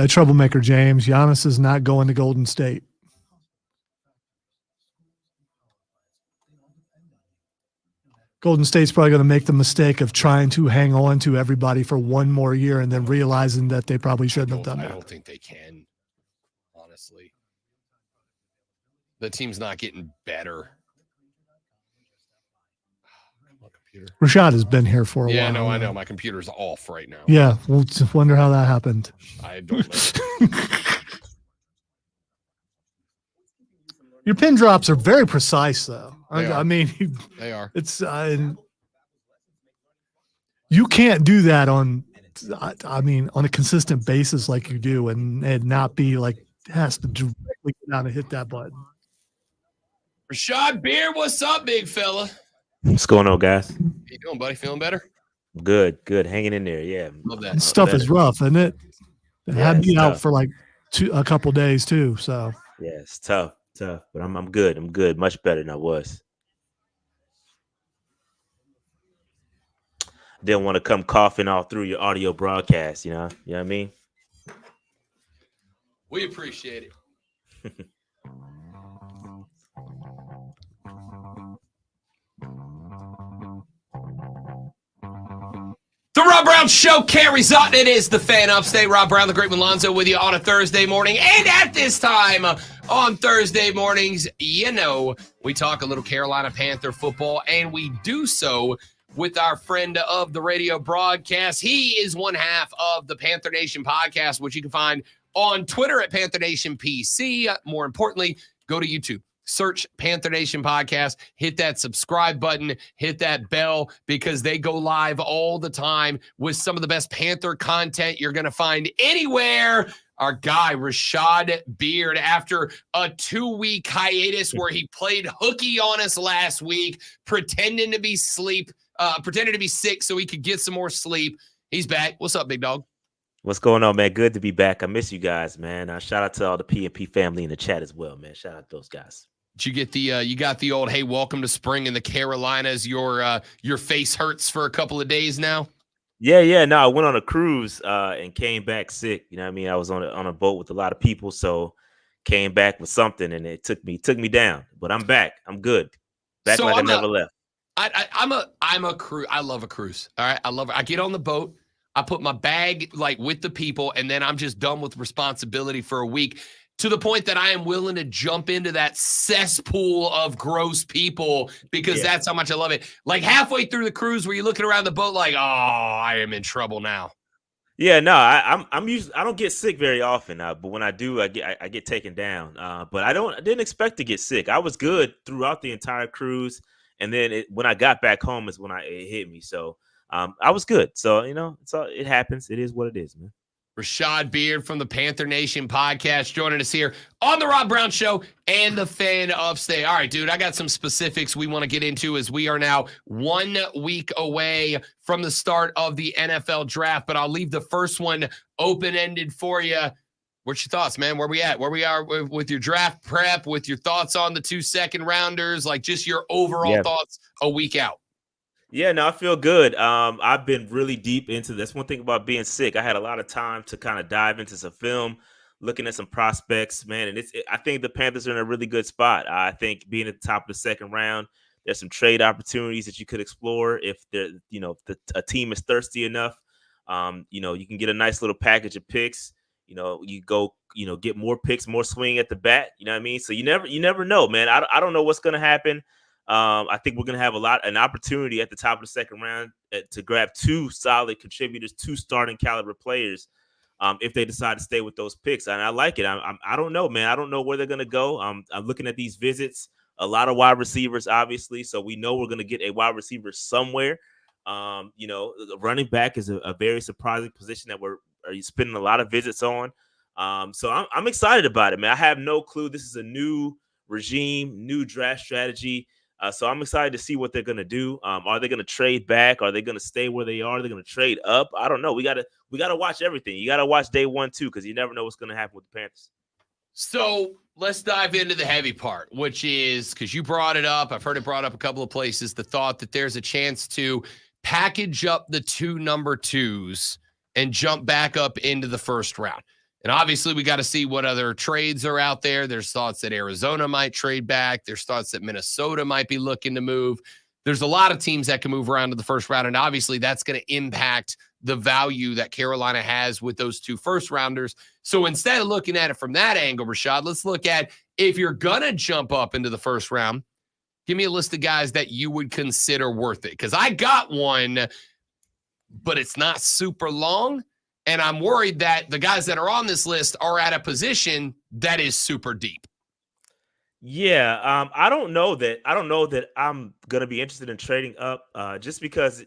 troublemaker, James. Giannis is not going to Golden State. Golden State's probably going to make the mistake of trying to hang on to everybody for one more year and then realizing that they probably shouldn't have done that. I don't think they can, honestly. The team's not getting better. Rashad has been here for a while. Yeah, no, I know. My computer's off right now. Yeah, we'll just wonder how that happened. I don't know. Your pin drops are very precise, though. I mean, they are. It's you can't do that on a consistent basis like you do, and not be like has to directly get down and hit that button. Rashad Beard, what's up, big fella? What's going on, guys? How you doing, buddy? Feeling better? Good. Hanging in there, yeah. Love that. This stuff is rough, isn't it? It had me out for like a couple days too. So yeah, it's tough. But I'm good. I'm good. Much better than I was. Didn't want to come coughing all through your audio broadcast, you know what I mean? We appreciate it. The Rob Brown Show carries on. It is the Fan Upstate. Rob Brown, the Great Malonzo with you on a Thursday morning. And at this time on Thursday mornings, we talk a little Carolina Panther football, and we do so with our friend of the radio broadcast. He is one half of the Panther Nation podcast, which you can find on Twitter at Panther Nation PC. More importantly, go to YouTube. Search Panther Nation Podcast, hit that subscribe button, hit that bell, because they go live all the time with some of the best Panther content you're going to find anywhere. Our guy, Rashad Beard, after a 2-week hiatus where he played hooky on us last week, pretending to be sick so he could get some more sleep. He's back. What's up, big dog? What's going on, man? Good to be back. I miss you guys, man. Shout out to all the P&P family in the chat as well, man. Shout out to those guys. Did you get you got the old, hey, welcome to spring in the Carolinas. Your face hurts for a couple of days now? Yeah. No, I went on a cruise and came back sick. You know what I mean? I was on a boat with a lot of people, so came back with something, and it took me down. But I'm back. I'm good. Back so like I never left. I'm a cruise. I love a cruise. All right. I love it. I get on the boat. I put my bag like with the people, and then I'm just done with responsibility for a week, to the point that I am willing to jump into that cesspool of gross people because that's how much I love it. Like halfway through the cruise where you're looking around the boat like, oh, I am in trouble now. Yeah, no, I'm usually, I don't get sick very often, but when I do, I get taken down. But I didn't expect to get sick. I was good throughout the entire cruise, and then when I got back home is when it hit me. So I was good. So it happens. It is what it is, man. Rashad Beard from the Panther Nation podcast joining us here on the Rob Brown Show and the Fan Upstate. All right, dude, I got some specifics we want to get into as we are now 1 week away from the start of the NFL draft, but I'll leave the first one open-ended for you. What's your thoughts, man? Where we at? Where we are with your draft prep, with your thoughts on the 2 second-rounders, like just your overall thoughts a week out. Yeah, no, I feel good. I've been really deep into this. One thing about being sick, I had a lot of time to kind of dive into some film, looking at some prospects, man. And I think the Panthers are in a really good spot. I think being at the top of the second round, there's some trade opportunities that you could explore if a team is thirsty enough. You can get a nice little package of picks. You go, get more picks, more swing at the bat. You know what I mean? So you never know, man. I don't know what's going to happen. I think we're going to have an opportunity at the top of the second round to grab 2 solid contributors, 2 starting caliber players, if they decide to stay with those picks. And I like it. I don't know, man. I don't know where they're going to go. I'm looking at these visits, a lot of wide receivers, obviously. So we know we're going to get a wide receiver somewhere. The running back is a very surprising position that we're spending a lot of visits on. So I'm excited about it, man. I have no clue. This is a new regime, new draft strategy. So I'm excited to see what they're going to do. Are they going to trade back? Are they going to stay where they are? Are they going to trade up? I don't know. We got to watch everything. You got to watch day 1 too, because you never know what's going to happen with the Panthers. So let's dive into the heavy part, which is, because you brought it up, I've heard it brought up a couple of places, the thought that there's a chance to package up the 2 number 2s and jump back up into the first round. And obviously, we got to see what other trades are out there. There's thoughts that Arizona might trade back. There's thoughts that Minnesota might be looking to move. There's a lot of teams that can move around to the first round, and obviously that's going to impact the value that Carolina has with those 2 first-rounders. So instead of looking at it from that angle, Rashad, let's look at if you're going to jump up into the first round, give me a list of guys that you would consider worth it. Because I got one, but it's not super long, and I'm worried that the guys that are on this list are at a position that is super deep. Yeah, I don't know that I'm gonna be interested in trading up, just because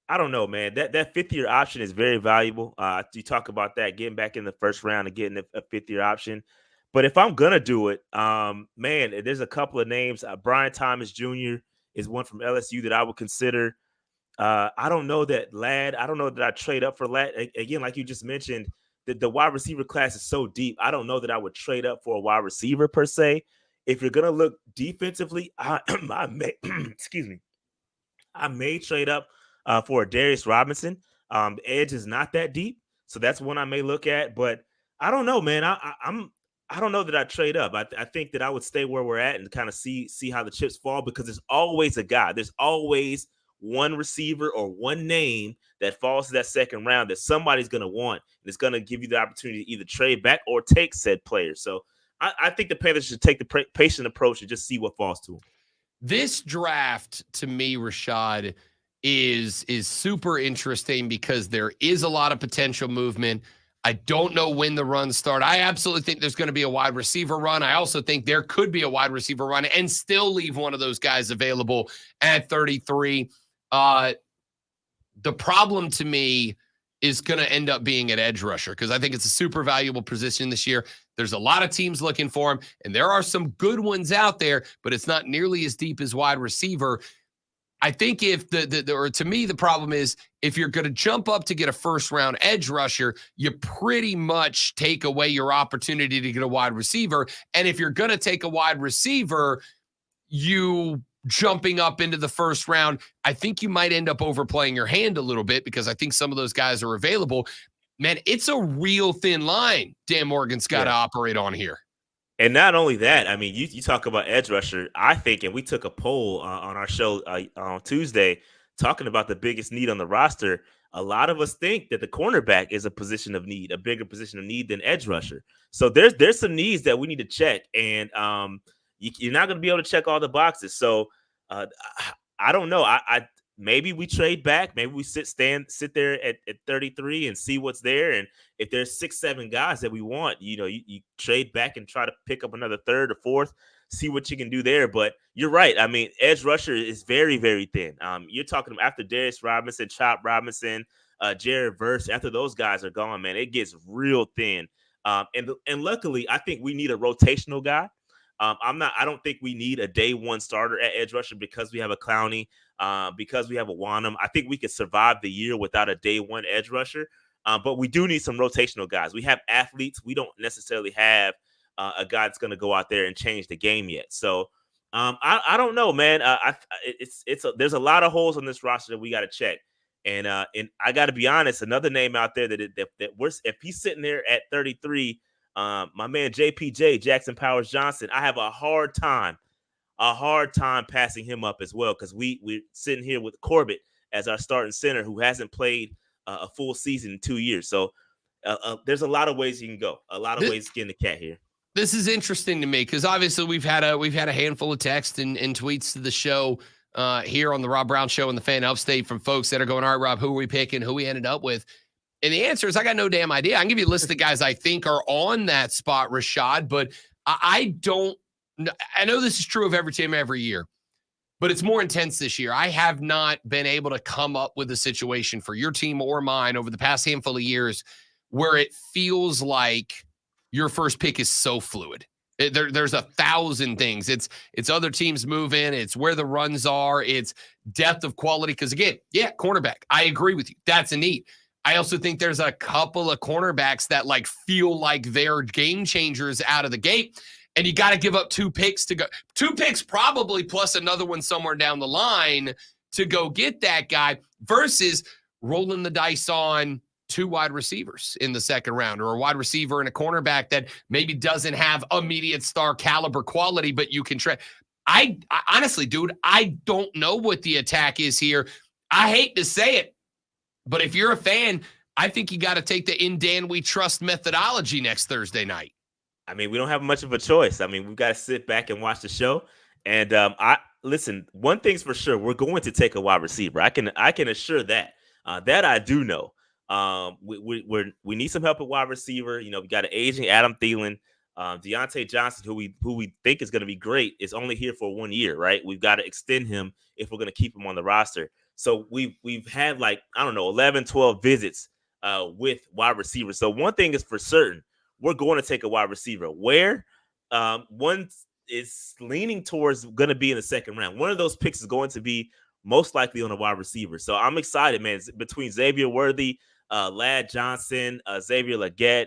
I don't know, man. That 5th-year option is very valuable. You talk about that getting back in the first round and getting a 5th-year option. But if I'm gonna do it, man, there's a couple of names. Brian Thomas Jr. is one from LSU that I would consider. I don't know that Ladd. I don't know that I trade up for Ladd. Again, like you just mentioned, the wide receiver class is so deep. I don't know that I would trade up for a wide receiver per se. If you're gonna look defensively, I may excuse me, I may trade up for Darius Robinson. The edge is not that deep, so that's one I may look at. But I don't know, man. I don't know that I trade up. I think that I would stay where we're at and kind of see how the chips fall, because there's always a guy. There's always one receiver or one name that falls to that second round that somebody's going to want, and it's going to give you the opportunity to either trade back or take said player. So I think the Panthers should take the patient approach and just see what falls to them. This draft, to me, Rashad, is super interesting because there is a lot of potential movement. I don't know when the runs start. I absolutely think there's going to be a wide receiver run. I also think there could be a wide receiver run and still leave one of those guys available at 33. The problem to me is going to end up being an edge rusher, because I think it's a super valuable position this year. There's a lot of teams looking for him, and there are some good ones out there, but it's not nearly as deep as wide receiver. I think if to me, the problem is if you're going to jump up to get a first-round edge rusher, you pretty much take away your opportunity to get a wide receiver. And if you're going to take a wide receiver, you jumping up into the first round, I think you might end up overplaying your hand a little bit, because I think some of those guys are available. Man, it's a real thin line Dan Morgan's got to operate on here. And not only that, I mean, you talk about edge rusher, I think, and we took a poll on our show on Tuesday talking about the biggest need on the roster. A lot of us think that the cornerback is a position of need, a bigger position of need than edge rusher. So there's some needs that we need to check, and you're not going to be able to check all the boxes. So I don't know. I maybe we trade back. Maybe we sit there at 33 and see what's there. And if there's 6-7 guys that we want, you trade back and try to pick up another third or fourth, see what you can do there. But you're right. I mean, edge rusher is very, very thin. You're talking after Darius Robinson, Chop Robinson, Jared Verse, after those guys are gone, man, it gets real thin. And luckily, I think we need a rotational guy. I don't think we need a day one starter at edge rusher because we have a Clowney, because we have a Wanham. I think we could survive the year without a day one edge rusher. But we do need some rotational guys. We have athletes. We don't necessarily have a guy that's going to go out there and change the game yet. So I don't know, man. There's a lot of holes on this roster that we got to check. And I got to be honest, another name out there that if he's sitting there at 33, my man JPJ, Jackson Powers Johnson, I have a hard time passing him up as well, because we're sitting here with Corbett as our starting center who hasn't played a full season in 2 years. So there's a lot of ways you can go, a lot of ways to get in the cat here. This is interesting to me because obviously we've had a handful of texts and tweets to the show here on the Rob Brown Show and the Fan Upstate from folks that are going, all right, Rob, who are we picking? Who we ended up with? And the answer is I got no damn idea. I can give you a list of guys I think are on that spot, Rashad, but I don't – I know this is true of every team every year, but it's more intense this year. I have not been able to come up with a situation for your team or mine over the past handful of years where it feels like your first pick is so fluid. There's 1,000 things. It's other teams moving. It's where the runs are. It's depth of quality. Because, again, cornerback. I agree with you. That's a need. I also think there's a couple of cornerbacks that feel like they're game changers out of the gate, and you got to give up 2 picks to go. 2 picks probably plus another one somewhere down the line to go get that guy versus rolling the dice on 2 wide receivers in the second round, or a wide receiver and a cornerback that maybe doesn't have immediate star caliber quality, but you can trade. I honestly, dude, I don't know what the attack is here. I hate to say it, but if you're a fan, I think you got to take the "in Dan we trust" methodology next Thursday night. I mean, we don't have much of a choice. I mean, we've got to sit back and watch the show. And I listen, one thing's for sure, we're going to take a wide receiver. I can assure that. That I do know. We need some help at wide receiver. You know, we got an aging Adam Thielen, Deontay Johnson, who we think is going to be great, is only here for 1 year, right? We've got to extend him if we're going to keep him on the roster. So we've had, like, I don't know, 11, 12 visits with wide receivers. So one thing is for certain, we're going to take a wide receiver. Where? One is leaning towards going to be in the second round. One of those picks is going to be most likely on a wide receiver. So I'm excited, man. Between Xavier Worthy, Lad Johnson, Xavier Legette,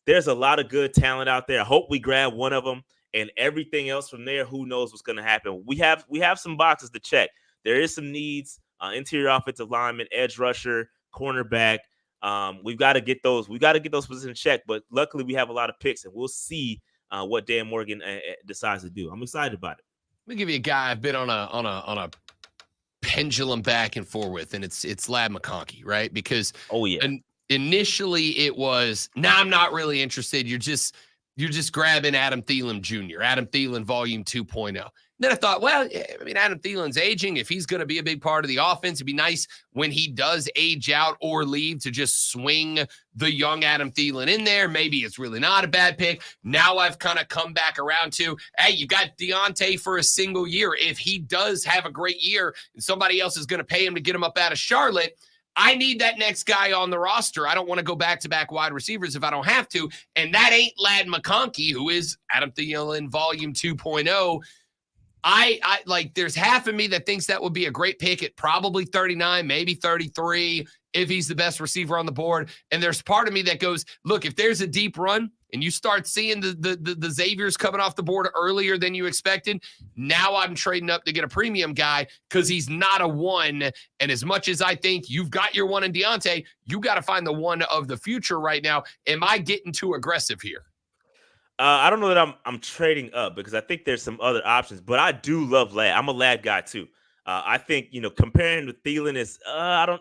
there's a lot of good talent out there. I hope we grab one of them, and everything else from there, who knows what's going to happen. We have some boxes to check. There is some needs, interior offensive lineman, edge rusher, cornerback. We've got to get those. We've got to get those positions checked. But luckily, we have a lot of picks, and we'll see what Dan Morgan decides to do. I'm excited about it. Let me give you a guy I've been on a pendulum back and forth with, and it's Ladd McConkey, right? Because initially it was, I'm not really interested. You're just grabbing Adam Thielen Jr., Adam Thielen Volume 2.0. Then I thought, well, I mean, Adam Thielen's aging. If he's going to be a big part of the offense, it'd be nice when he does age out or leave to just swing the young Adam Thielen in there. Maybe it's really not a bad pick. Now I've kind of come back around to, hey, you got Deontay for a single year. If he does have a great year and somebody else is going to pay him to get him up out of Charlotte, I need that next guy on the roster. I don't want to go back-to-back wide receivers if I don't have to. And that ain't Ladd McConkey, who is Adam Thielen Volume 2.0. I like, there's half of me that thinks that would be a great pick at probably 39, maybe 33, if he's the best receiver on the board. And there's part of me that goes, look, if there's a deep run and you start seeing the Xaviers coming off the board earlier than you expected, now I'm trading up to get a premium guy because he's not a one. And as much as I think you've got your one in Deontay, you got to find the one of the future right now. Am I getting too aggressive here? I don't know that I'm trading up, because I think there's some other options, but I do love Ladd. I'm a Ladd guy too. I think, comparing with Thielen is, I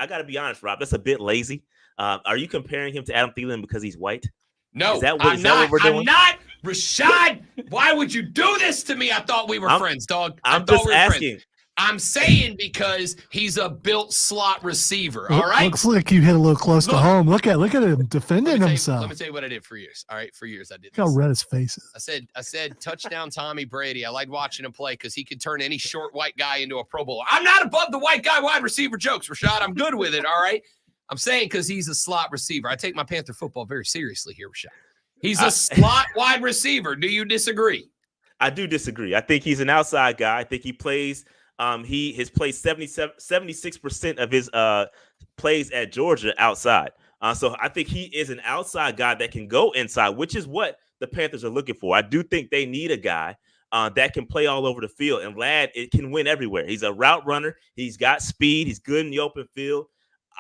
gotta be honest, Rob, that's a bit lazy. Are you comparing him to Adam Thielen because he's white? No, is that what we're doing? I'm not. Rashad, why would you do this to me? I thought we were friends, dog. I'm just asking. I'm saying because he's a built slot receiver. All right. Looks like you hit a little close to home. Look at him defending himself. Let me tell you what I did for years. All right, for years I did. Look how red his face is. I said touchdown Tommy Brady. I liked watching him play because he could turn any short white guy into a Pro Bowler. I'm not above the white guy wide receiver jokes, Rashad. I'm good with it. All right. I'm saying because he's a slot receiver. I take my Panther football very seriously here, Rashad. He's a slot wide receiver. Do you disagree? I do disagree. I think he's an outside guy. I think he plays. He has played 76% of his plays at Georgia outside. So I think he is an outside guy that can go inside, which is what the Panthers are looking for. I do think they need a guy that can play all over the field. And Ladd, it can win everywhere. He's a route runner. He's got speed. He's good in the open field.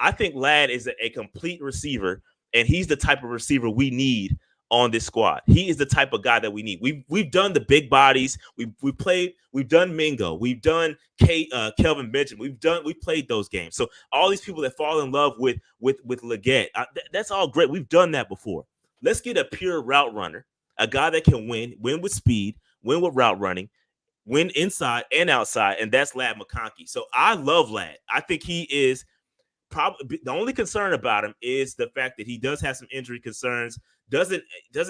I think Ladd is a complete receiver, and he's the type of receiver we need on this squad. He is the type of guy that we need. We've done the big bodies. We've done Mingo. We've done Kelvin Benjamin. We've played those games. So all these people that fall in love with Legette, that's all great. We've done that before. Let's get a pure route runner, a guy that can win with speed, win with route running, win inside and outside, and that's Ladd McConkey. So I love Ladd. I think he is probably the only concern about him is the fact that he does have some injury concerns. Doesn't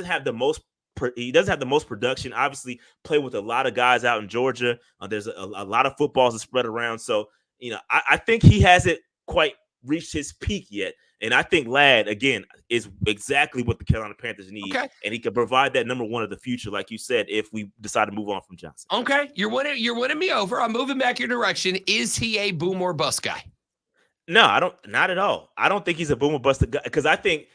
have the most production. Obviously, play with a lot of guys out in Georgia. There's a lot of footballs to spread around. So I think he hasn't quite reached his peak yet. And I think Ladd, again, is exactly what the Carolina Panthers need. Okay. And he can provide that number one of the future, like you said, if we decide to move on from Johnson. Okay, you're winning me over. I'm moving back your direction. Is he a boom or bust guy? No, I don't. Not at all. I don't think he's a boom or bust guy, because I think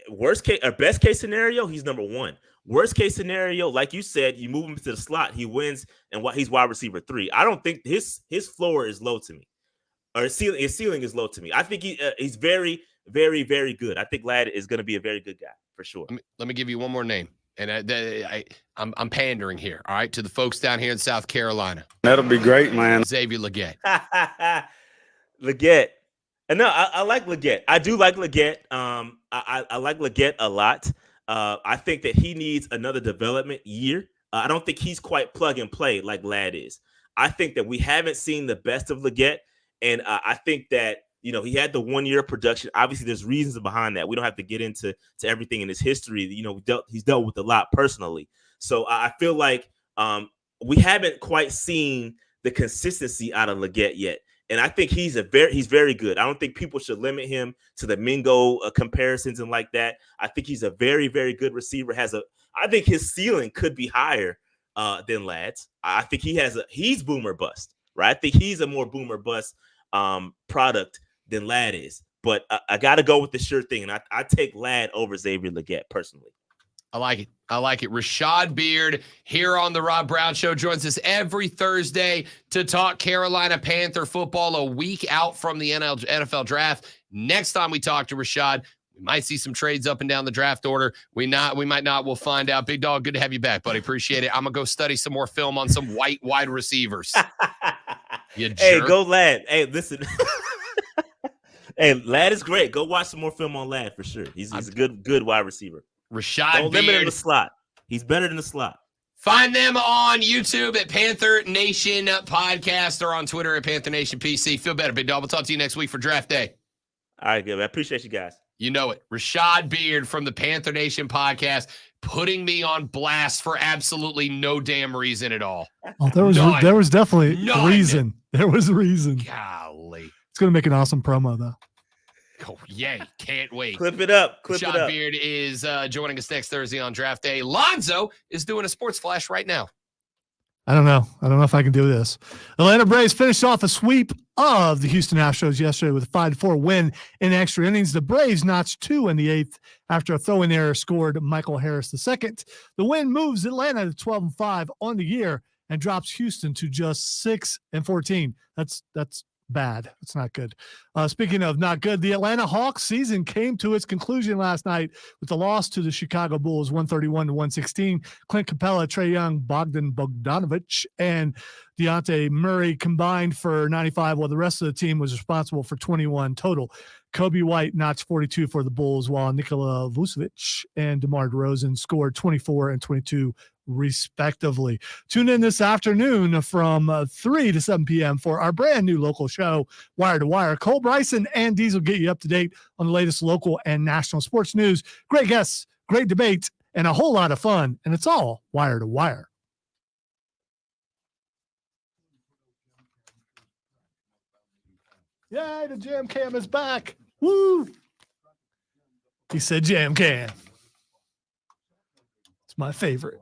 worst case or best case scenario, he's number one. Worst case scenario, like you said, you move him to the slot, he wins, and he's wide receiver 3. I don't think his floor is low to me, or his ceiling is low to me. I think he's very, very, very good. I think Ladd is going to be a very good guy for sure. Let me give you one more name. And I'm pandering here, all right, to the folks down here in South Carolina. That'll be great, man. Xavier Legette. Legette. And no, I like Legette. I do like Legette. I like Legette a lot. I think that he needs another development year. I don't think he's quite plug and play like Ladd is. I think that we haven't seen the best of Legette. And I think that, he had the 1 year production. Obviously, there's reasons behind that. We don't have to get into everything in his history. He's dealt with a lot personally. So I feel like we haven't quite seen the consistency out of Legette yet. And I think he's very good. I don't think people should limit him to the Mingo comparisons and like that. I think he's a very, very good receiver. I think his ceiling could be higher than Ladd's. I think he's boomer bust, right? I think he's a more boomer bust product than Ladd is. But I got to go with the sure thing, and I take Ladd over Xavier Legette personally. I like it. Rashad Beard here on the Rob Brown Show joins us every Thursday to talk Carolina Panther football a week out from the NFL draft. Next time we talk to Rashad, we might see some trades up and down the draft order. We might not. We'll find out. Big dog, good to have you back, buddy. Appreciate it. I'm going to go study some more film on some white wide receivers. Hey, go Ladd. Hey, listen. Hey, Ladd is great. Go watch some more film on Ladd for sure. He's a good wide receiver. Rashad Don't Beard. limit him in the slot. He's better than the slot. Find them on YouTube at Panther Nation Podcast or on Twitter at Panther Nation PC. Feel better, big dog. We'll talk to you next week for draft day. All right, good. I appreciate you guys. You know it. Rashad Beard from the Panther Nation Podcast putting me on blast for absolutely no damn reason at all. Oh, there was definitely a reason. There was a reason. Golly. It's going to make an awesome promo, though. Oh, yay. Can't wait. Clip it up. Rashad Beard is joining us next Thursday on draft day. Lonzo is doing a sports flash right now. I don't know if I can do this. Atlanta Braves finished off a sweep of the Houston Astros yesterday with a 5-4 win in extra innings. The Braves notched 2 in the 8th after a throw-in error scored Michael Harris II. The win moves Atlanta to 12-5 on the year and drops Houston to just 6-14. That's bad. It's not good. Speaking of not good, the Atlanta Hawks season came to its conclusion last night with the loss to the Chicago Bulls 131-116. Clint Capella, Trae Young, Bogdan Bogdanovic, and Dejounte Murray combined for 95, while the rest of the team was responsible for 21 total. Kobe White notched 42 for the Bulls, while Nikola Vucevic and DeMar DeRozan scored 24 and 22 respectively. Tune in this afternoon from 3 to 7 p.m. for our brand new local show, Wire to Wire. Cole Bryson and Diesel get you up to date on the latest local and national sports news. Great guests, great debate, and a whole lot of fun. And it's all Wire to Wire. Yay, the Jam Cam is back. Woo! He said Jam Cam. It's my favorite.